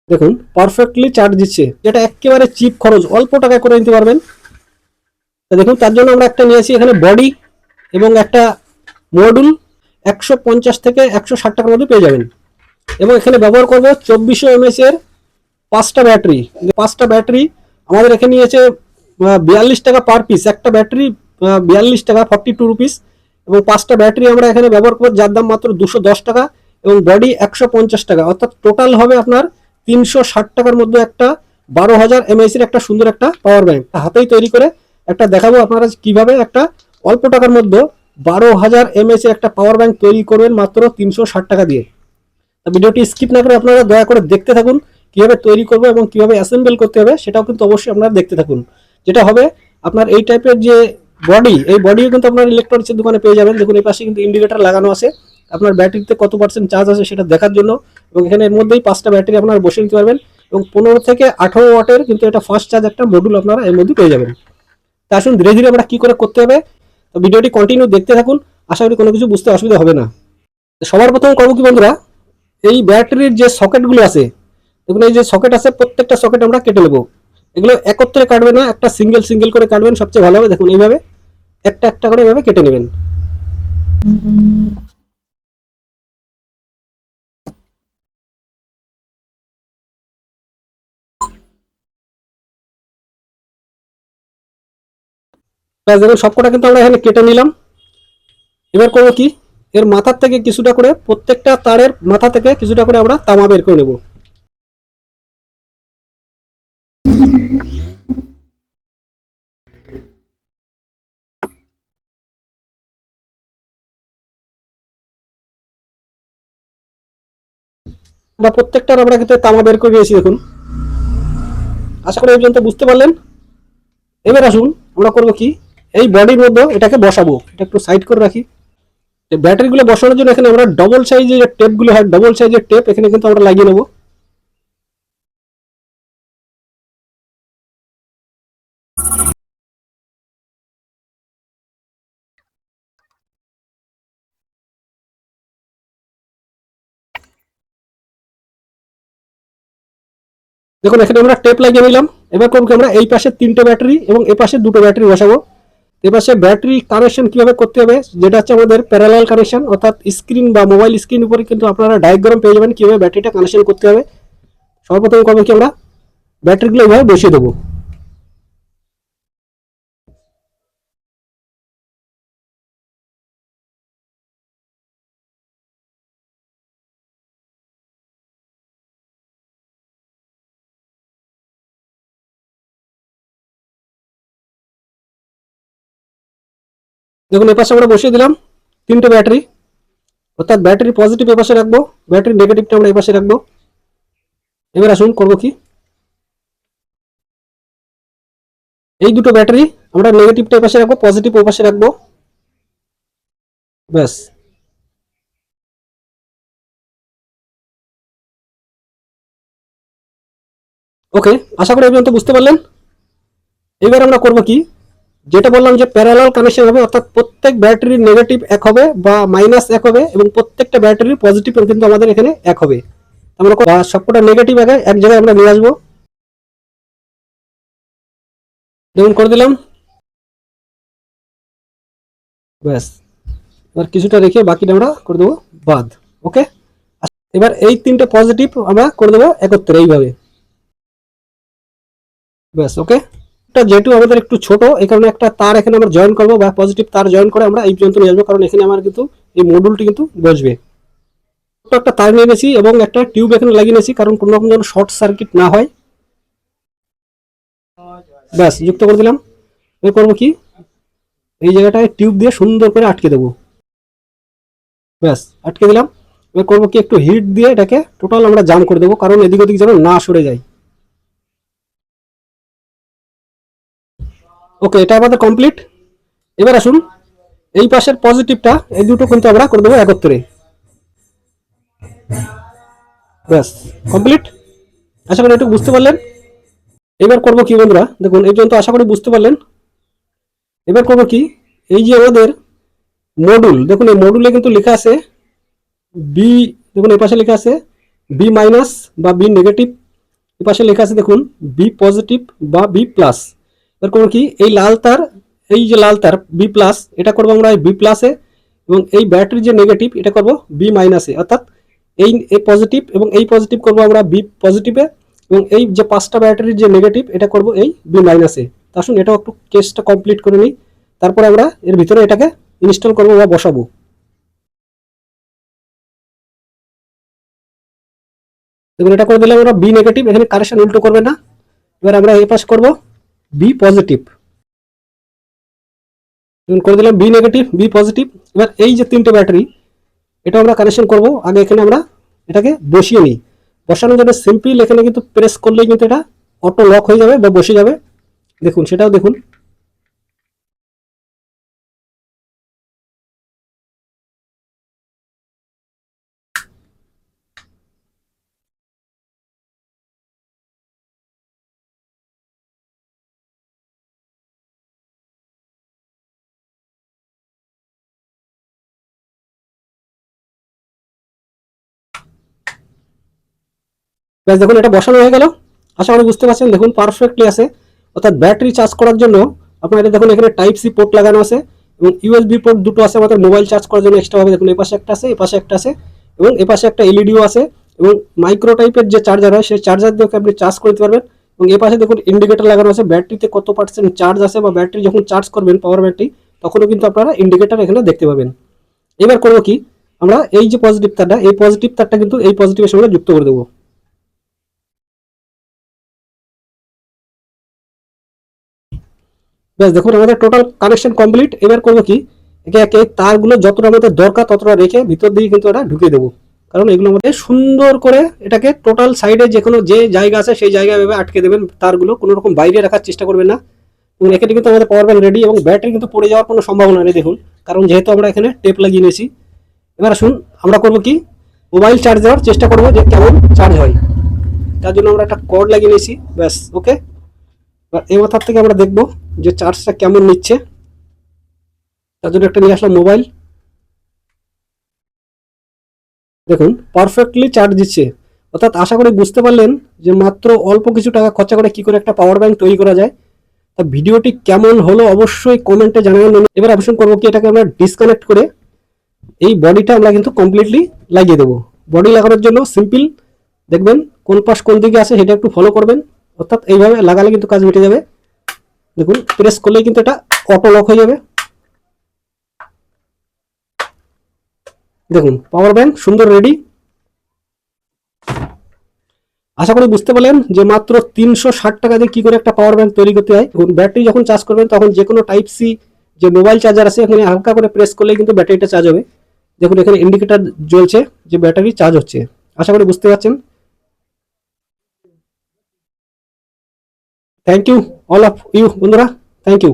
দেখুন perfectly charge দিচ্ছে, যেটা একেবারে চিপ খরচ, অল্প টাকায় করে নিতে পারবেন। দেখুন তার জন্য আমরা একটা নিয়েছি এখানে বডি এবং একটা মডুল, 150 থেকে 160 টাকার মধ্যে পেয়ে যাবেন। এবং এখানে ব্যবহার করব 2400 এমএস এর 5টা ব্যাটারি। 5টা ব্যাটারি আমাদের এখানে নিয়েছে 42 টাকা পার পিস, একটা ব্যাটারি 42 টাকা, 42 রুপিস। এবং 5টা ব্যাটারি আমরা এখানে ব্যবহার করবো, যার দাম মাত্র 210 টাকা এবং বডি 150 টাকা, অর্থাৎ টোটাল হবে আপনার 360 টাকার মধ্যে একটা 12,000 এমএএইচ এর একটা সুন্দর একটা পাওয়ার ব্যাংক হাতেই তৈরি করে একটা দেখাবো আপনারা কিভাবে একটা অল্প টাকার মধ্যে 12,000 এমএএইচ এর একটা পাওয়ার ব্যাংক তৈরি করবেন মাত্র 360 টাকা দিয়ে। ভিডিওটি স্কিপ না করে আপনারা দয়া করে দেখতে থাকুন, কিভাবে তৈরি করবো এবং কিভাবে অ্যাসেম্বল করতে হবে সেটাও কিন্তু অবশ্যই আপনারা দেখতে থাকুন। যেটা হবে আপনার এই টাইপের যে বডি, এই বডিও কিন্তু আপনার ইলেকট্রনিক্সের দোকানে পেয়ে যাবেন। দেখুন এই পাশে কিন্তু ইন্ডিকেটর লাগানো আছে আপনার ব্যাটারিতে কত পার্সেন্ট চার্জ আছে সেটা দেখার জন্য। এবং এখানে এর মধ্যেই 5টা ব্যাটারি আপনারা বসিয়ে নিতে পারবেন এবং 15 থেকে 18 ওয়াটের কিন্তু এটা ফাস্ট চার্জ একটা মডুল আপনারা এর মধ্যে পেয়ে যাবেন। তা আসুন ধীরে ধীরে আমরা কি করে করতে হবে, তো ভিডিওটি কন্টিনিউ দেখতে থাকুন, আশা করি কোনো কিছু বুঝতে অসুবিধা হবে না। সবার প্রথম করবো কি বন্ধুরা, এই ব্যাটারির যে সকেটগুলো আছে, দেখুন এই যে সকেট আছে, প্রত্যেকটা সকেট আমরা কেটে নেবো। এগুলো একত্রে কাটবে না, একটা সিঙ্গেল সিঙ্গেল করে কাটবেন, সবচেয়ে ভালো হবে। দেখুন এইভাবে একটা একটা করে এভাবে কেটে নেবেন। দেখুন সবকটা কিন্তু আমরা এখানে কেটে নিলাম। এবার করবো কি, এর মাথার থেকে কিছুটা করে, প্রত্যেকটা তারের মাথা থেকে কিছুটা করে আমরা তামা বের করে নেব। আমরা প্রত্যেকটার আমরা কিন্তু তামা বের করে নিয়েছি। দেখুন আশা করি এই পর্যন্ত বুঝতে পারলেন। এবার আসুন আমরা করবো কি, এই বডির মধ্যে এটাকে বসাবো। এটা একটু সাইড করে রাখি। ব্যাটারিগুলো বসানোর জন্য এখানে আমরা ডবল সাইজের যে টেপগুলো হয়, ডবল সাইজের টেপ এখানে কিন্তু আমরা লাগিয়ে নেবো। দেখুন এখানে আমরা টেপ লাগিয়ে নিলাম। এবার করবো কি, আমরা এই পাশে 3টে ব্যাটারি এবং এই পাশে 2টো ব্যাটারি বসাবো। এই পাশে ব্যাটারি কানেকশন কিভাবে করতে হবে, যেটা হচ্ছে আমাদের প্যারালাল কানেকশন, অর্থাৎ স্ক্রিন বা মোবাইল স্ক্রিন উপরে কিন্তু আপনারা ডায়াগ্রাম পেয়ে যাবেন কিভাবে ব্যাটারিটা কানেকশন করতে হবে। সর্বপ্রথম করবো কি, আমরা ব্যাটারিগুলো এইভাবে বসিয়ে দেবো। দেখুন এই পাশে আমরা বসিয়ে দিলাম 3টে ব্যাটারি, অর্থাৎ ব্যাটারি পজিটিভ এ পাশে রাখবো, ব্যাটারি নেগেটিভটা আমরা এই পাশে রাখবো। এবার আসুন করবো কি, এই দুটো ব্যাটারি আমরা নেগেটিভটা এই পাশে রাখবো, পজিটিভ ওই পাশে রাখবো। ব্যাস। ওকে, আশা করি এই পর্যন্ত বুঝতে পারলেন। এবার আমরা করবো কি, যেটা বললাম যে প্যারালাল কানেকশন হবে, অর্থাৎ প্রত্যেক ব্যাটারির নেগেটিভ এক হবে বা মাইনাস এক হবে এবং প্রত্যেকটা ব্যাটারির পজিটিভ কিন্তু আমাদের এখানে এক হবে। আমরা সবকটা নেগেটিভ আগে এক জায়গায় আমরা নিয়ে আসবো। যেমন করে দিলাম। ব্যাস। এবার কিছুটা রেখে বাকিটা আমরা করে দেবো বাদ। ওকে, এবার এই 3টে পজিটিভ আমরা করে দেবো একত্রে এইভাবে। ব্যাস। ওকে, যেহেতু আমাদের একটু ছোট, এই কারণে একটা তার এখানে আমরা জয়েন করবো বা পজিটিভ তার জয়েন করে আমরা এই পর্যন্ত নিয়ে আসবো, কারণ এখানে আমার কিন্তু এই মডিউলটি কিন্তু বসবে। একটা তার নিয়ে নিয়েছি এবং একটা টিউব এখানে লাগিয়ে নিয়েছি, কারণ কোনো রকম যেন শর্ট সার্কিট না হয়। ব্যাস, যুক্ত করে দিলাম। এবার করবো কি, এই জায়গাটায় টিউব দিয়ে সুন্দর করে আটকে দেবো। ব্যাস, আটকে দিলাম। এবার করবো কি, একটু হিট দিয়ে এটাকে টোটাল আমরা জাম করে দেবো, কারণ এদিক ওদিক যেন না সরে যায়। ওকে, এটা আমাদের কমপ্লিট। এবার আসুন এই পাশের পজিটিভটা, এই দুটো কিন্তু আমরা করে দেবো একত্রে। ব্যাস, কমপ্লিট। আশা করি একটু বুঝতে পারলেন। এবার করবো কি বন্ধুরা, দেখুন এই পর্যন্ত আশা করি বুঝতে পারলেন। এবার করবো কি, এই যে আমাদের মডুল, দেখুন এই মডুলে কিন্তু লেখা আছে বি, দেখুন এই পাশে লেখা আছে বি মাইনাস বা বি নেগেটিভ এই পাশে লেখা আছে দেখুন বি পজিটিভ বা বি প্লাস। এবার করবো কি, এই লাল তার, এই যে লাল তার বি প্লাস, এটা করবো আমরা বি প্লাসে, এবং এই ব্যাটারির যে নেগেটিভ এটা করবো বি মাইনাসে। অর্থাৎ এই পজিটিভ এবং এই পজিটিভ করবো আমরা বি পজিটিভে, এবং এই যে 5টা ব্যাটারির যে নেগেটিভ এটা করবো এই বি মাইনাসে। আসুন এটাও একটু কেসটা কমপ্লিট করে নিই, তারপরে আমরা এর ভিতরে এটাকে ইনস্টল করবো বা বসাবো। দেখুন এটা করে দিলে আমরা বি নেগেটিভ, এখানে কারেকশন উল্টো করবে না। এবার আমরা এই পাশ করবো বি পজিটিভ, করে দিলাম বি নেগেটিভ বি পজিটিভ। এবার এই যে 3টে ব্যাটারি এটা আমরা কানেকশন করব। আগে এখানে আমরা এটাকে বসিয়ে নিই। বসানোর জন্য সিম্পল এখানে কিন্তু প্রেস করলেই কিন্তু এটা অটো লক হয়ে যাবে বা বসে যাবে। দেখুন সেটাও দেখুন। ব্যাস দেখুন এটা বসানো হয়ে গেল। আশা করি বুঝতে পারছেন। দেখুন পারফেক্টলি আছে। অর্থাৎ ব্যাটারি চার্জ করার জন্য আপনার এটা দেখুন এখানে টাইপ সি পোর্ট লাগানো আছে, এবং ইউএসবি পোর্ট দুটো আছে আমাদের মোবাইল চার্জ করার জন্য এক্সট্রা ভাবে। দেখুন এই পাশে একটা আছে, এই পাশে একটা আছে, এবং এই পাশে একটা এলইডিও আছে, এবং মাইক্রো টাইপের যে চার্জার হয় সেই চার্জার দিয়ে আপনি চার্জ করতে পারবেন। এবং এই পাশে দেখুন ইন্ডিকেটর লাগানো আছে, ব্যাটারিতে কত পার্সেন্ট চার্জ আছে, বা ব্যাটারি যখন চার্জ করবেন পাওয়ার ব্যাটারি তখনও কিন্তু আপনারা ইন্ডিকেটর এখানে দেখতে পাবেন। এবার করবো কি, আমরা এই যে পজিটিভ তারটা, এই পজিটিভ তারটা কিন্তু এই পজিটিভের সঙ্গে যুক্ত করে দেবো। ব্যাস দেখুন আমাদের টোটাল কানেকশন কমপ্লিট। এবার করবো কি, একে একে তারগুলো যতটা আমাদের দরকার ততটা রেখে ভিতর দিকে কিন্তু এটা ঢুকিয়ে দেবো। কারণ এগুলো আমাদের সুন্দর করে এটাকে টোটাল সাইডে যে কোনো যে জায়গা আছে সেই জায়গায় এভাবে আটকে দেবেন। তারগুলো কোনো রকম বাইরে রাখার চেষ্টা করবেন না। এবং এখানে কিন্তু আমাদের পাওয়ার ব্যাংক রেডি, এবং ব্যাটারি কিন্তু পড়ে যাওয়ার কোনো সম্ভাবনা নেই দেখুন, কারণ যেহেতু আমরা এখানে টেপ লাগিয়ে নিয়েছি। এবার আসুন আমরা করবো কি, মোবাইল চার্জ দেওয়ার চেষ্টা করবো যে কেমন চার্জ হয়। তার জন্য আমরা একটা কর্ড লাগিয়ে নিয়েছি। ব্যাস ওকে। এবার এই মাথার থেকে আমরা দেখবো যে চার্জটা কেমন নিচ্ছে। তার জন্য একটা নিয়ে আসলাম মোবাইল। দেখুন পারফেক্টলি চার্জ দিচ্ছে। অর্থাৎ আশা করি বুঝতে পারলেন যে মাত্র অল্প কিছু টাকা খরচা করে কি করে একটা পাওয়ার ব্যাংক তৈরি করা যায়। তা ভিডিওটি কেমন হলো অবশ্যই কমেন্টে জানাবেন। এবার অপশন করবো কি, এটাকে আমরা ডিসকানেক্ট করে এই বডিটা আমরা কিন্তু কমপ্লিটলি লাগিয়ে দেবো। বডি লাগানোর জন্য সিম্পল দেখবেন কোন পাশ কোন দিকে আছে সেটা একটু ফলো করবেন। অর্থাৎ এইভাবে লাগালে কিন্তু কাজ মিটে যাবে। দেখুন প্রেস করলেই কিন্তু এটা অটো লক হয়ে যাবে। দেখুন পাওয়ার ব্যাংক সুন্দর রেডি। আশা করি বুঝতে পারলেন যে মাত্র 360 টাকা দিয়ে কি করে একটা পাওয়ার ব্যাংক তৈরি করতে হয়। ব্যাটারি যখন চার্জ করবেন তখন যে কোনো টাইপ সি যে মোবাইল চার্জার আছে এখানে হালকা করে প্রেস করলেই কিন্তু ব্যাটারিটা চার্জ হবে। দেখুন এখানে ইন্ডিকেটর জ্বলছে যে ব্যাটারি চার্জ হচ্ছে। আশা করি বুঝতে পারছেন। Thank you all of you বন্ধুরা, থ্যাংক ইউ।